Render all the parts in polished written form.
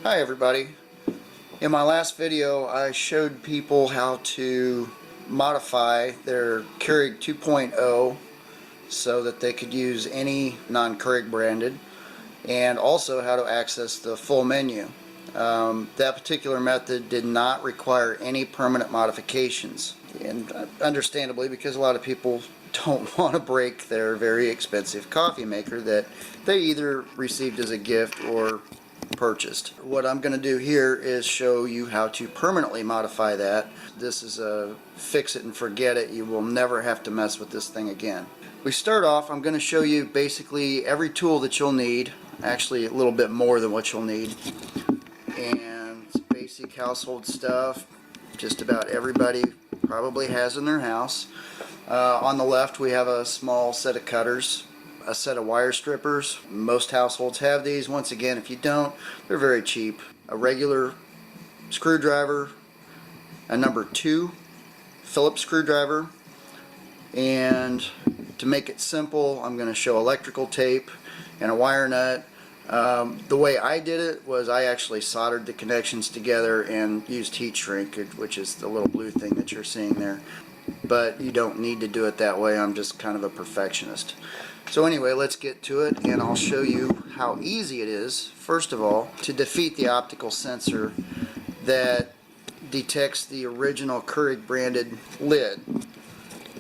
Hi everybody. In my last video I showed people how to modify their Keurig 2.0 so that they could use any non-Keurig branded, and also how to access the full menu. That particular method did not require any permanent modifications, and understandably, because a lot of people don't want to break their very expensive coffee maker that they either received as a gift or purchased. What I'm going to do here is show you how to permanently modify that. This is a fix it and forget it. You will never have to mess with this thing again. We start off, I'm going to show you basically every tool that you'll need, actually a little bit more than what you'll need, and it's basic household stuff just about everybody probably has in their house. On the left we have a small set of cutters, a set of wire strippers. Most households have these. Once again, if you don't, they're very cheap. A regular screwdriver, a number 2 Phillips screwdriver, and to make it simple, I'm going to show electrical tape and a wire nut. The way I did it was I actually soldered the connections together and used heat shrink, which is the little blue thing that you're seeing there. But you don't need to do it that way. I'm just kind of a perfectionist. So anyway, let's get to it, and I'll show you how easy it is, first of all, to defeat the optical sensor that detects the original Keurig branded lid,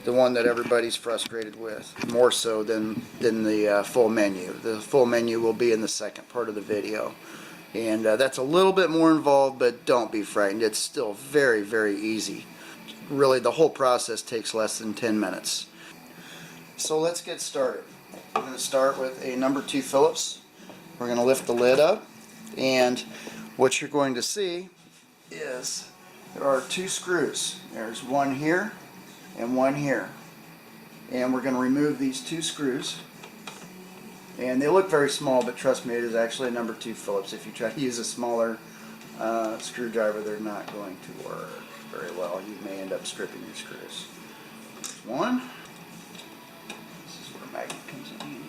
the one that everybody's frustrated with, more so than the full menu. The full menu will be in the second part of the video, and that's a little bit more involved, but don't be frightened. It's still very, very easy. Really, the whole process takes less than 10 minutes. So let's get started. We're going to start with a number 2 Phillips. We're going to lift the lid up, and what you're going to see is there are 2 screws. There's one here and one here. And we're going to remove these 2 screws. And they look very small, but trust me, it is actually a number 2 Phillips. If you try to use a smaller screwdriver, they're not going to work very well. You may end up stripping your screws. There's one. This is where a magnet comes in handy.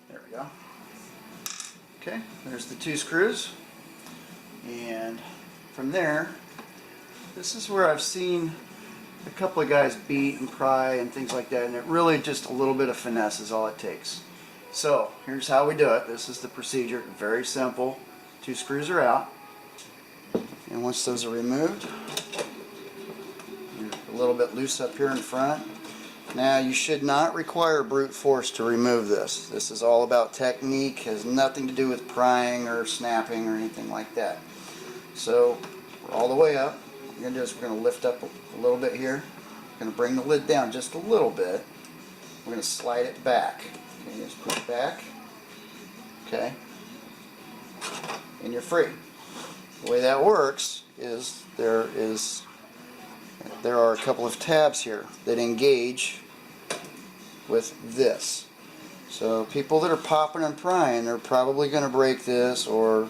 There we go. Okay, there's the 2 screws. And from there, this is where I've seen a couple of guys beat and pry and things like that, and it really just a little bit of finesse is all it takes. So here's how we do it. This is the procedure. Very simple. 2 screws are out, and once those are removed, you're a little bit loose up here in front. Now, you should not require brute force to remove this. This is all about technique, has nothing to do with prying or snapping or anything like that. So we're all the way up. What we're going to do is we're going to lift up a little bit here. We're going to bring the lid down just a little bit. We're going to slide it back. Okay, just put it back. Okay. And you're free. The way that works is there are a couple of tabs here that engage with this. So people that are popping and prying, they're probably going to break this, or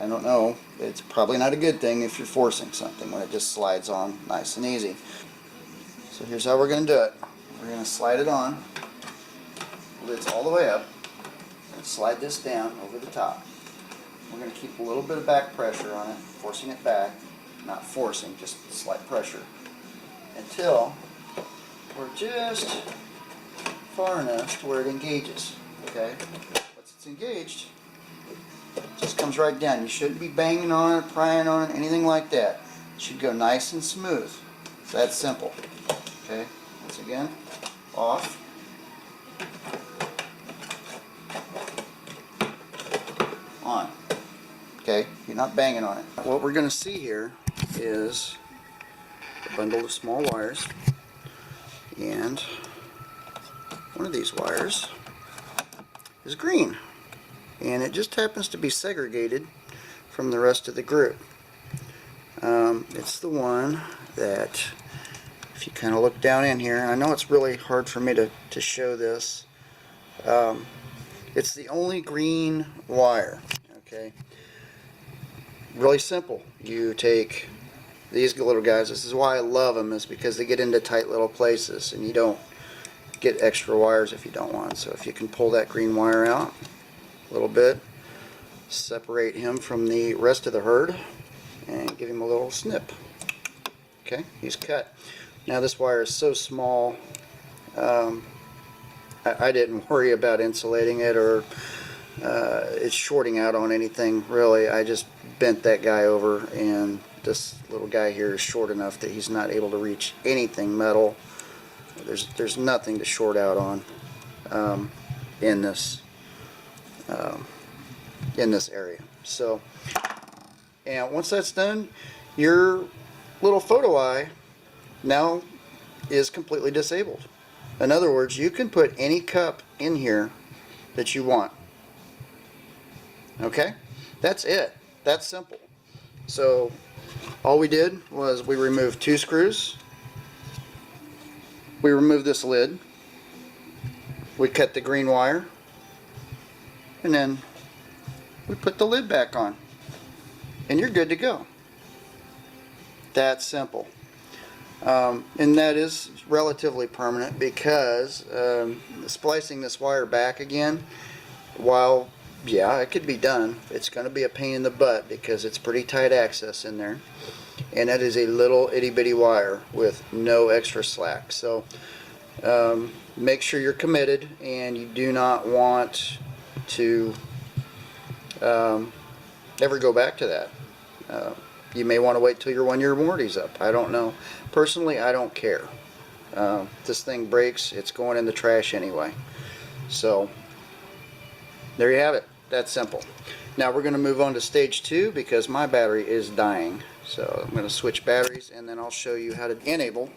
I don't know, it's probably not a good thing if you're forcing something when it just slides on nice and easy. So here's how we're going to do it. We're going to slide it on. Lid's all the way up. And slide this down over the top. We're going to keep a little bit of back pressure on it, forcing it back. Not forcing, just slight pressure. Until we're just far enough to where it engages. Okay? Once it's engaged, it just comes right down. You shouldn't be banging on it, prying on it, anything like that. It should go nice and smooth. It's that simple. Okay? Once again, off. On. Okay? You're not banging on it. What we're going to see here is a bundle of small wires, and one of these wires is green, and it just happens to be segregated from the rest of the group. It's the one that, if you kind of look down in here, and I know it's really hard for me to show this, it's the only green wire. Okay, really simple. You take these little guys, this is why I love them, is because they get into tight little places and you don't get extra wires if you don't want. So if you can pull that green wire out, a little bit, separate him from the rest of the herd, and give him a little snip. Okay, he's cut. Now this wire is so small, I didn't worry about insulating it or it's shorting out on anything really. I just bent that guy over, and this little guy here is short enough that he's not able to reach anything metal. There's nothing to short out on in this area. So, and once that's done, your little photo eye now is completely disabled. In other words, you can put any cup in here that you want. Okay? That's it. That's simple. So all we did was we removed 2 screws. We removed this lid. We cut the green wire. And then we put the lid back on. And you're good to go. That's simple. And that is relatively permanent because splicing this wire back again, while yeah, it could be done, it's going to be a pain in the butt because it's pretty tight access in there, and that is a little itty bitty wire with no extra slack. So make sure you're committed, and you do not want to ever go back to that. You may want to wait till your 1-year warranty's up. I don't know. Personally, I don't care. This thing breaks, it's going in the trash anyway. So there you have it. That's simple. Now we're going to move on to stage 2 because my battery is dying. So I'm going to switch batteries, and then I'll show you how to enable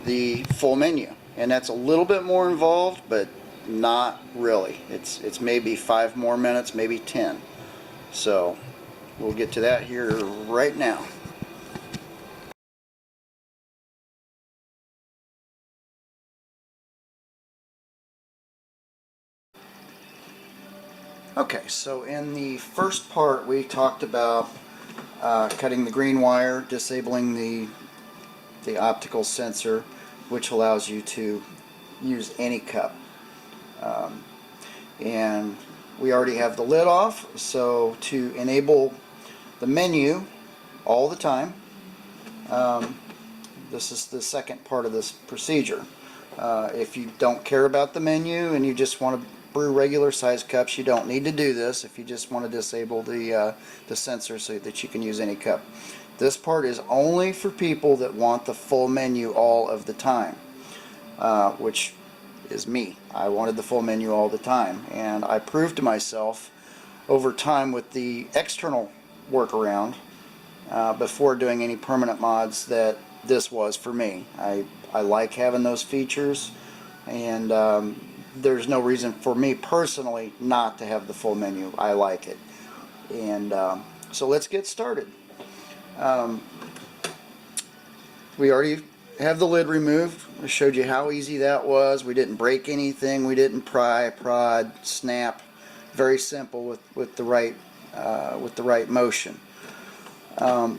the full menu. And that's a little bit more involved, but not really. It's maybe 5 more minutes, maybe 10. So we'll get to that here right now. Okay, so in the first part we talked about cutting the green wire, disabling the optical sensor, which allows you to use any cup. And we already have the lid off, so to enable the menu all the time, this is the second part of this procedure. If you don't care about the menu and you just want to brew regular size cups, you don't need to do this if you just want to disable the sensor so that you can use any cup. This part is only for people that want the full menu all of the time, which is me. I wanted the full menu all the time, and I proved to myself over time with the external workaround before doing any permanent mods that this was for me. I like having those features, and there's no reason for me personally not to have the full menu. I like it. And so let's get started. We already have the lid removed. I showed you how easy that was. We didn't break anything. We didn't pry, prod, snap. Very simple with the right motion.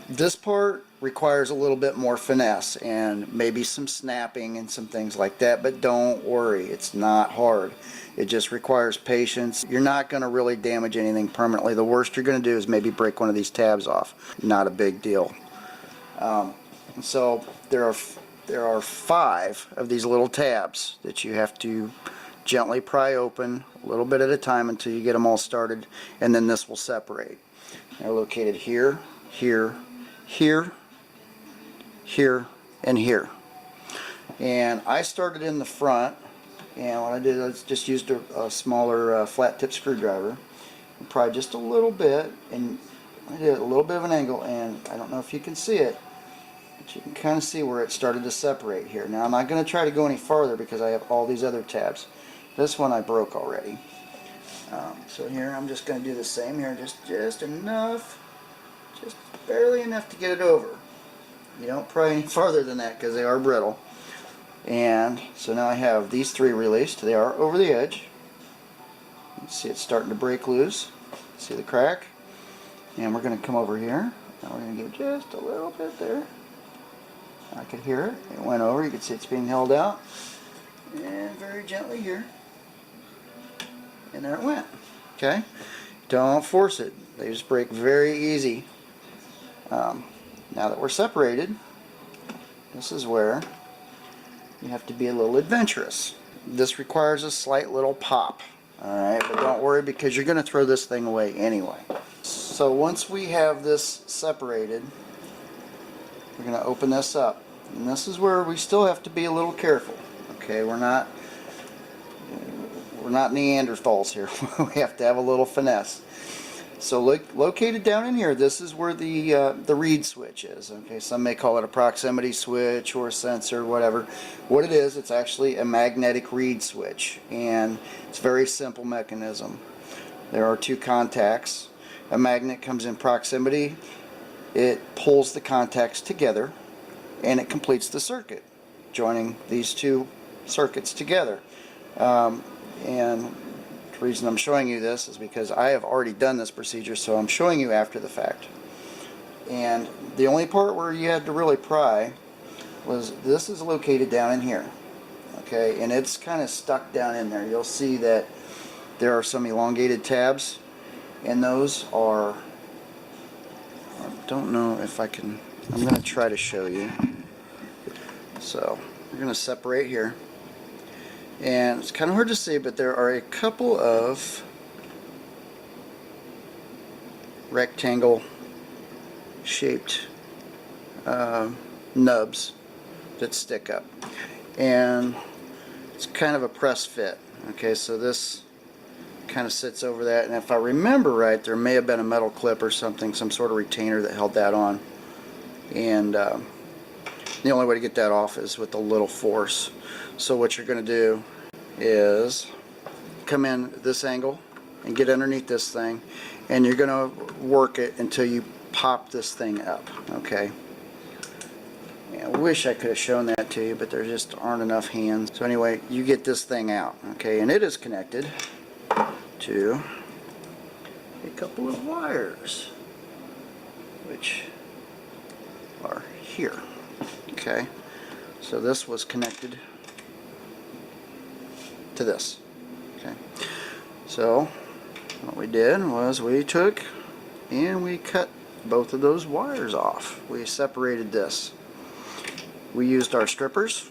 This part requires a little bit more finesse and maybe some snapping and some things like that, but don't worry, it's not hard. It just requires patience. You're not going to really damage anything permanently. The worst you're going to do is maybe break one of these tabs off. Not a big deal. So there are 5 of these little tabs that you have to gently pry open a little bit at a time until you get them all started, and then this will separate. They're located here, here, here, here, and here. And I started in the front, and what I did was just used a smaller flat tip screwdriver and pried just a little bit, and I did a little bit of an angle, and I don't know if you can see it, but you can kind of see where it started to separate here. Now I'm not going to try to go any farther because I have all these other tabs. This one I broke already. So here I'm just going to do the same here, just enough, just barely enough to get it over. You don't pry any farther than that because they are brittle. And so now I have these 3 released. They are over the edge. You can see it's starting to break loose. See the crack? And we're going to come over here. Now we're going to give just a little bit there. I could hear it. It went over. You can see it's being held out. And very gently here. And there it went. Okay? Don't force it. They just break very easy. Now that we're separated, this is where you have to be a little adventurous. This requires a slight little pop. Alright, but don't worry because you're going to throw this thing away anyway. So once we have this separated, we're going to open this up. And this is where we still have to be a little careful. Okay, we're not Neanderthals here. We have to have a little finesse. So located down in here, this is where the reed switch is. Okay, some may call it a proximity switch or a sensor, whatever. What it is, it's actually a magnetic reed switch, and it's a very simple mechanism. There are two contacts. A magnet comes in proximity, it pulls the contacts together, and it completes the circuit, joining these two circuits together. And the reason I'm showing you this is because I have already done this procedure, so I'm showing you after the fact. And the only part where you had to really pry was this is located down in here. Okay, and it's kind of stuck down in there. You'll see that there are some elongated tabs, and those are, I don't know if I can, I'm going to try to show you. So we're going to separate here. And it's kind of hard to see, but there are a couple of rectangle shaped nubs that stick up, and it's kind of a press fit. Okay, so this kind of sits over that, and if I remember right, there may have been a metal clip or something, some sort of retainer that held that on, and the only way to get that off is with a little force. So what you're going to do is come in this angle and get underneath this thing, and you're going to work it until you pop this thing up. Okay. Yeah, I wish I could have shown that to you, but there just aren't enough hands. So anyway, you get this thing out. Okay, and it is connected to a couple of wires, which are here. Okay, so this was connected to this. Okay, so what we did was we took and we cut both of those wires off. We separated this. We used our strippers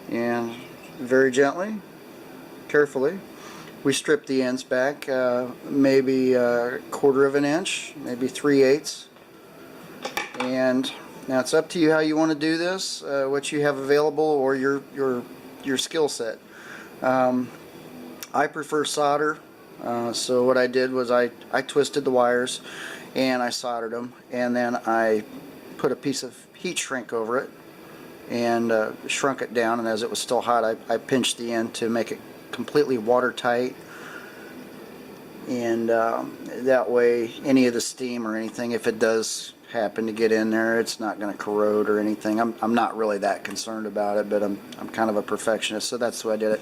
and very gently, carefully, we stripped the ends back maybe a quarter of an inch, maybe 3/8. And now it's up to you how you want to do this, what you have available, or your skill set. I prefer solder, so what I did was I twisted the wires and I soldered them, and then I put a piece of heat shrink over it and shrunk it down, and as it was still hot I pinched the end to make it completely watertight, and that way any of the steam or anything, if it does happen to get in there, it's not going to corrode or anything. I'm not really that concerned about it, but I'm kind of a perfectionist, so that's the way I did it.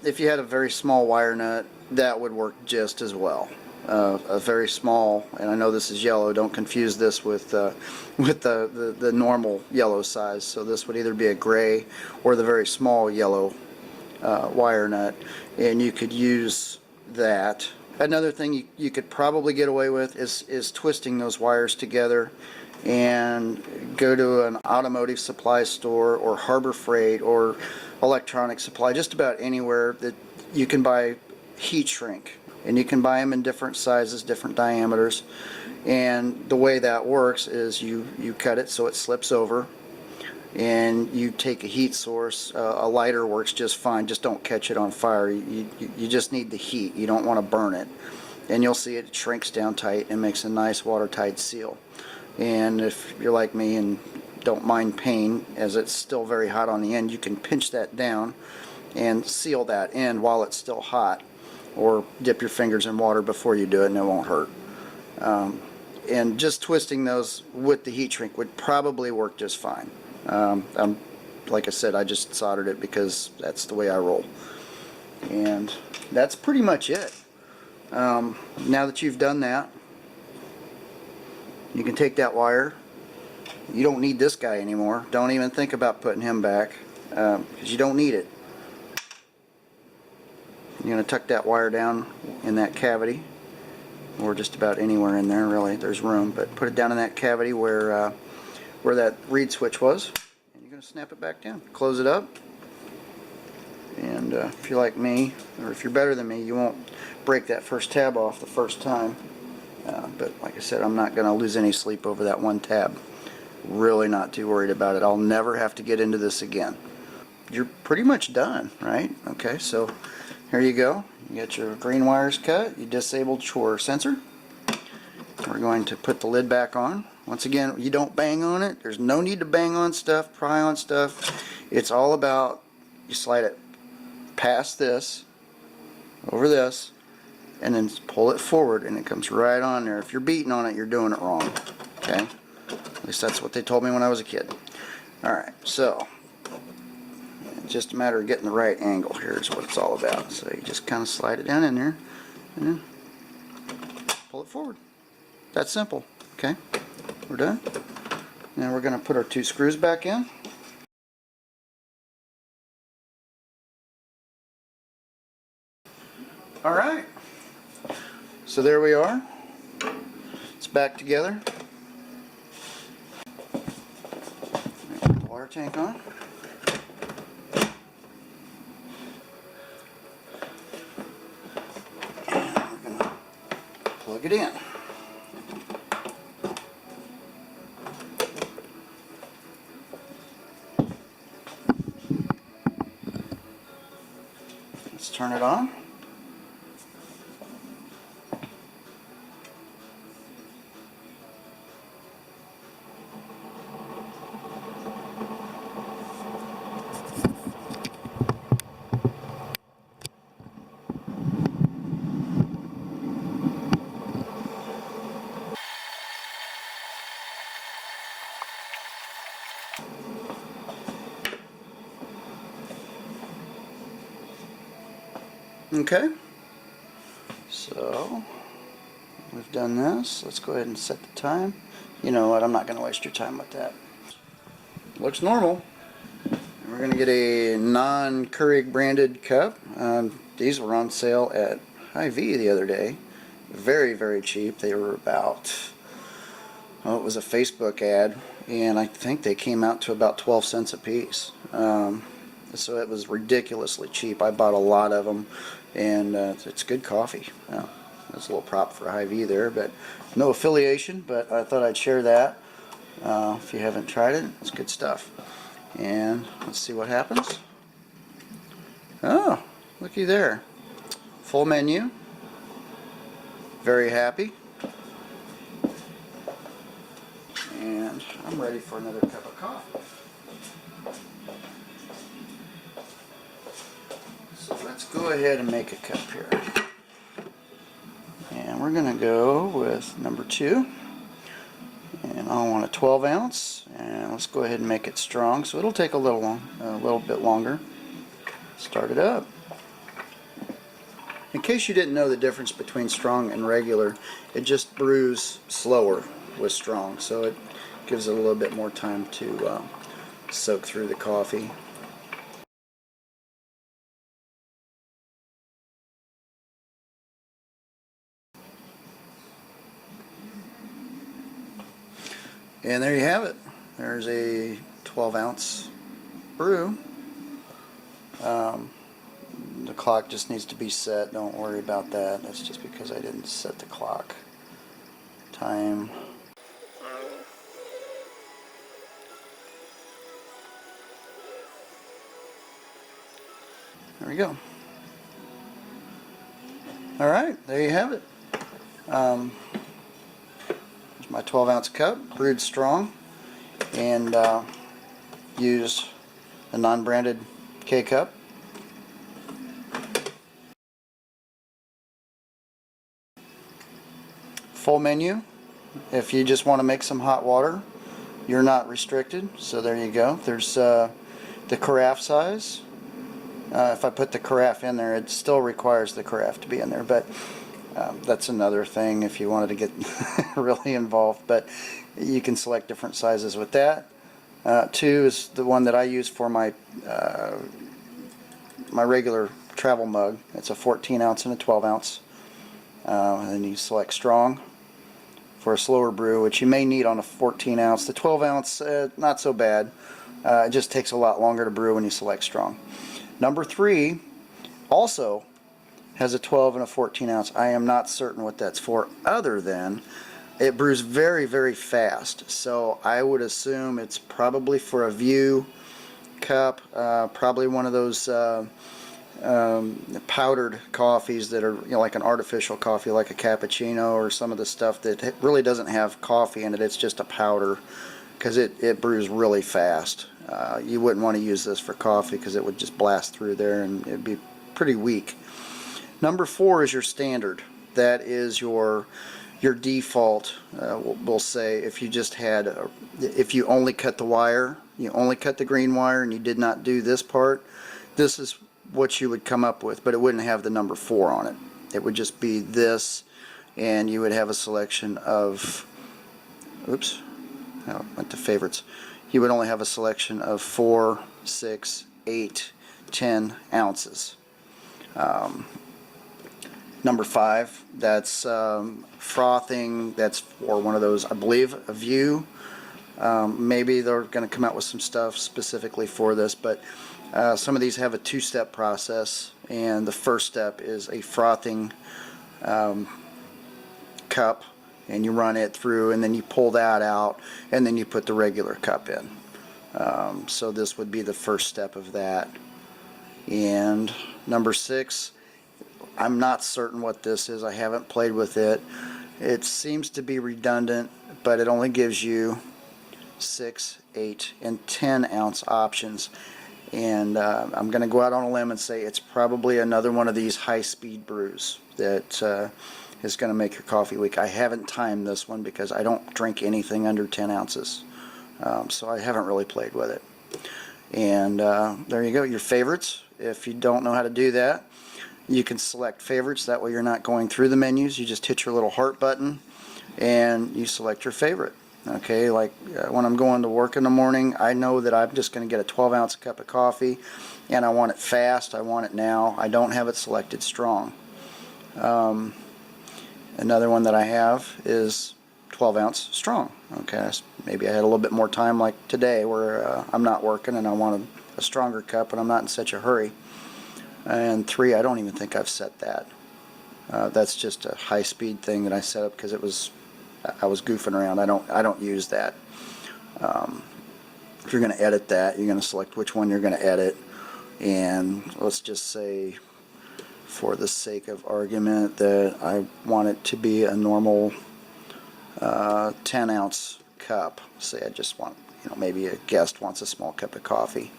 If you had a very small wire nut, that would work just as well. A very small, and I know this is yellow, don't confuse this with the normal yellow size, so this would either be a gray or the very small yellow wire nut, and you could use that. Another thing you could probably get away with is twisting those wires together and go to an automotive supply store or Harbor Freight or electronic supply, just about anywhere that you can buy heat shrink, and you can buy them in different sizes, different diameters, and the way that works is you cut it so it slips over, and you take a heat source. A lighter works just fine, just don't catch it on fire. You just need the heat, you don't want to burn it, and you'll see it shrinks down tight and makes a nice watertight seal. And if you're like me and don't mind pain, as it's still very hot on the end, you can pinch that down and seal that end while it's still hot, or dip your fingers in water before you do it and it won't hurt. And just twisting those with the heat shrink would probably work just fine. Like I said, I just soldered it because that's the way I roll. And that's pretty much it. Now that you've done that, you can take that wire. You don't need this guy anymore. Don't even think about putting him back, because you don't need it. You're going to tuck that wire down in that cavity, or just about anywhere in there really. There's room, but put it down in that cavity where that reed switch was, and you're going to snap it back down. Close it up, and if you're like me, or if you're better than me, you won't break that first tab off the first time. But like I said, I'm not going to lose any sleep over that one tab. Really not too worried about it. I'll never have to get into this again. You're pretty much done, right? Okay, so here you go. You got your green wires cut. You disabled your sensor. We're going to put the lid back on. Once again, you don't bang on it. There's no need to bang on stuff, pry on stuff. It's all about, you slide it past this, over this, and then pull it forward, and it comes right on there. If you're beating on it, you're doing it wrong. Okay? At least that's what they told me when I was a kid. Alright, so it's just a matter of getting the right angle here is what it's all about. So you just kind of slide it down in there and pull it forward. That's simple. Okay, we're done. Now we're going to put our 2 screws back in. Alright, so there we are. It's back together. Put the water tank on. Plug it in. Let's turn it on. Okay, so we've done this. Let's go ahead and set the time. You know what, I'm not going to waste your time with that. Looks normal. We're going to get a non-Keurig branded cup. These were on sale at Hy-Vee the other day. Very, very cheap. They were about, well, it was a Facebook ad, and I think they came out to about 12 cents a piece. So it was ridiculously cheap. I bought a lot of them, and it's good coffee. That's a little prop for Hy-Vee there, but no affiliation, but I thought I'd share that. If you haven't tried it, it's good stuff. And let's see what happens. Oh, looky there. Full menu. Very happy. And I'm ready for another cup of coffee. So let's go ahead and make a cup here. And we're going to go with number 2. And I want a 12 ounce. And let's go ahead and make it strong. So it'll take a little bit longer. Start it up. In case you didn't know the difference between strong and regular, it just brews slower with strong. So it gives it a little bit more time to soak through the coffee. And there you have it. There's a 12 ounce brew. The clock just needs to be set. Don't worry about that. That's just because I didn't set the clock. Time. There we go. Alright, there you have it. There's my 12 ounce cup, brewed strong, and used a non-branded K-cup. Full menu. If you just want to make some hot water, you're not restricted, so there you go. There's the carafe size. If I put the carafe in there, it still requires the carafe to be in there, but that's another thing if you wanted to get really involved, but you can select different sizes with that. 2 is the one that I use for my my regular travel mug. It's a 14 ounce and a 12 ounce. And then you select strong for a slower brew, which you may need on a 14 ounce. The 12 ounce, not so bad. It just takes a lot longer to brew when you select strong. Number 3 also has a 12 and a 14 ounce. I am not certain what that's for, other than it brews very, very fast. So I would assume it's probably for a View cup, probably one of those powdered coffees that are, you know, like an artificial coffee, like a cappuccino, or some of the stuff that really doesn't have coffee in it. It's just a powder, because it brews really fast. You wouldn't want to use this for coffee because it would just blast through there and it'd be pretty weak. Number 4 is your standard. That is your default. We'll say if you just had, if you only cut the wire, you only cut the green wire, and you did not do this part, this is what you would come up with, but it wouldn't have the number 4 on it. It would just be this, and you would have a selection of, oops, oh, went to favorites. You would only have a selection of 4, 6, 8, 10 ounces. Number 5, that's frothing. That's for one of those, I believe, a View. Maybe they're going to come out with some stuff specifically for this, but some of these have a 2-step process, and the first step is a frothing cup, and you run it through, and then you pull that out, and then you put the regular cup in. So this would be the first step of that. And number 6, I'm not certain what this is. I haven't played with it. It seems to be redundant, but it only gives you 6, 8, and 10 ounce options. And I'm going to go out on a limb and say it's probably another one of these high-speed brews that is going to make your coffee weak. I haven't timed this one because I don't drink anything under 10 ounces. So I haven't really played with it. And there you go, your favorites. If you don't know how to do that, you can select favorites. That way you're not going through the menus. You just hit your little heart button and you select your favorite. Okay, like when I'm going to work in the morning, I know that I'm just going to get a 12 ounce cup of coffee, and I want it fast. I want it now. I don't have it selected strong. Another one that I have is 12 ounce strong. Okay, maybe I had a little bit more time, like today, where I'm not working and I want a stronger cup and I'm not in such a hurry. And 3, I don't even think I've set that. That's just a high-speed thing that I set up because I was goofing around. I don't use that. If you're going to edit that, you're going to select which one you're going to edit. And let's just say, for the sake of argument, that I want it to be a normal 10 ounce cup. Say I just want, maybe a guest wants a small cup of coffee,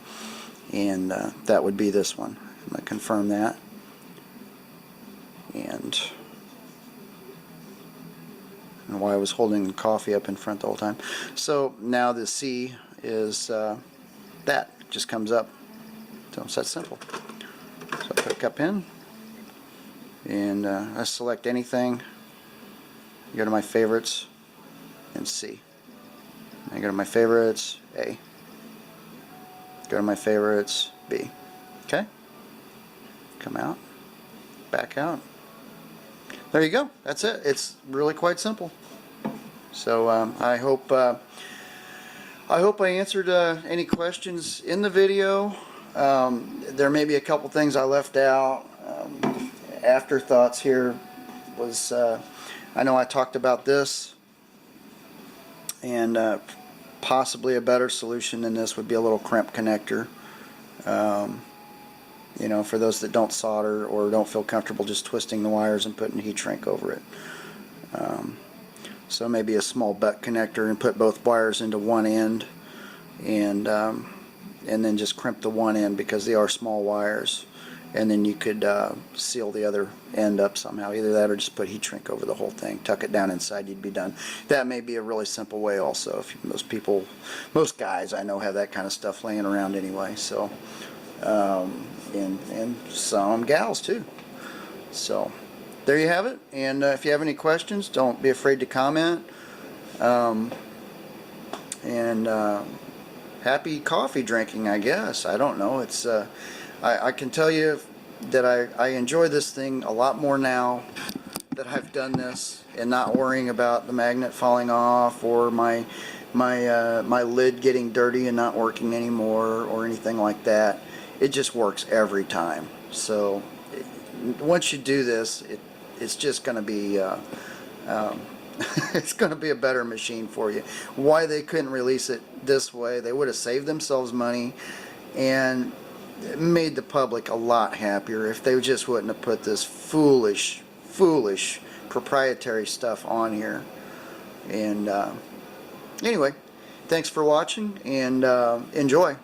and that would be this one. I'm going to confirm that, and why I was holding coffee up in front the whole time. So now the C is that just comes up. So it's that simple. So I put a cup in, and I select anything. Go to my favorites and C. I go to my favorites, A. Go to my favorites, B. Okay? Come out, back out. There you go. That's it. It's really quite simple. So I hope I answered any questions in the video. There may be a couple things I left out. Afterthoughts here was I know I talked about this, and possibly a better solution than this would be a little crimp connector. For those that don't solder or don't feel comfortable just twisting the wires and putting heat shrink over it. So maybe a small butt connector and put both wires into one end, and then just crimp the one end because they are small wires, and then you could seal the other end up somehow. Either that or just put heat shrink over the whole thing, tuck it down inside, you'd be done. That may be a really simple way also. If most guys I know have that kind of stuff laying around anyway, so and some gals too. So there you have it, and if you have any questions, don't be afraid to comment. Happy coffee drinking, I guess. I don't know. It's I can tell you that I enjoy this thing a lot more now that I've done this, and not worrying about the magnet falling off or my lid getting dirty and not working anymore or anything like that. It just works every time. So once you do this, it's just going to be it's going to be a better machine for you. Why they couldn't release it this way? They would have saved themselves money and made the public a lot happier if they just wouldn't have put this foolish proprietary stuff on here. And anyway, thanks for watching, and enjoy.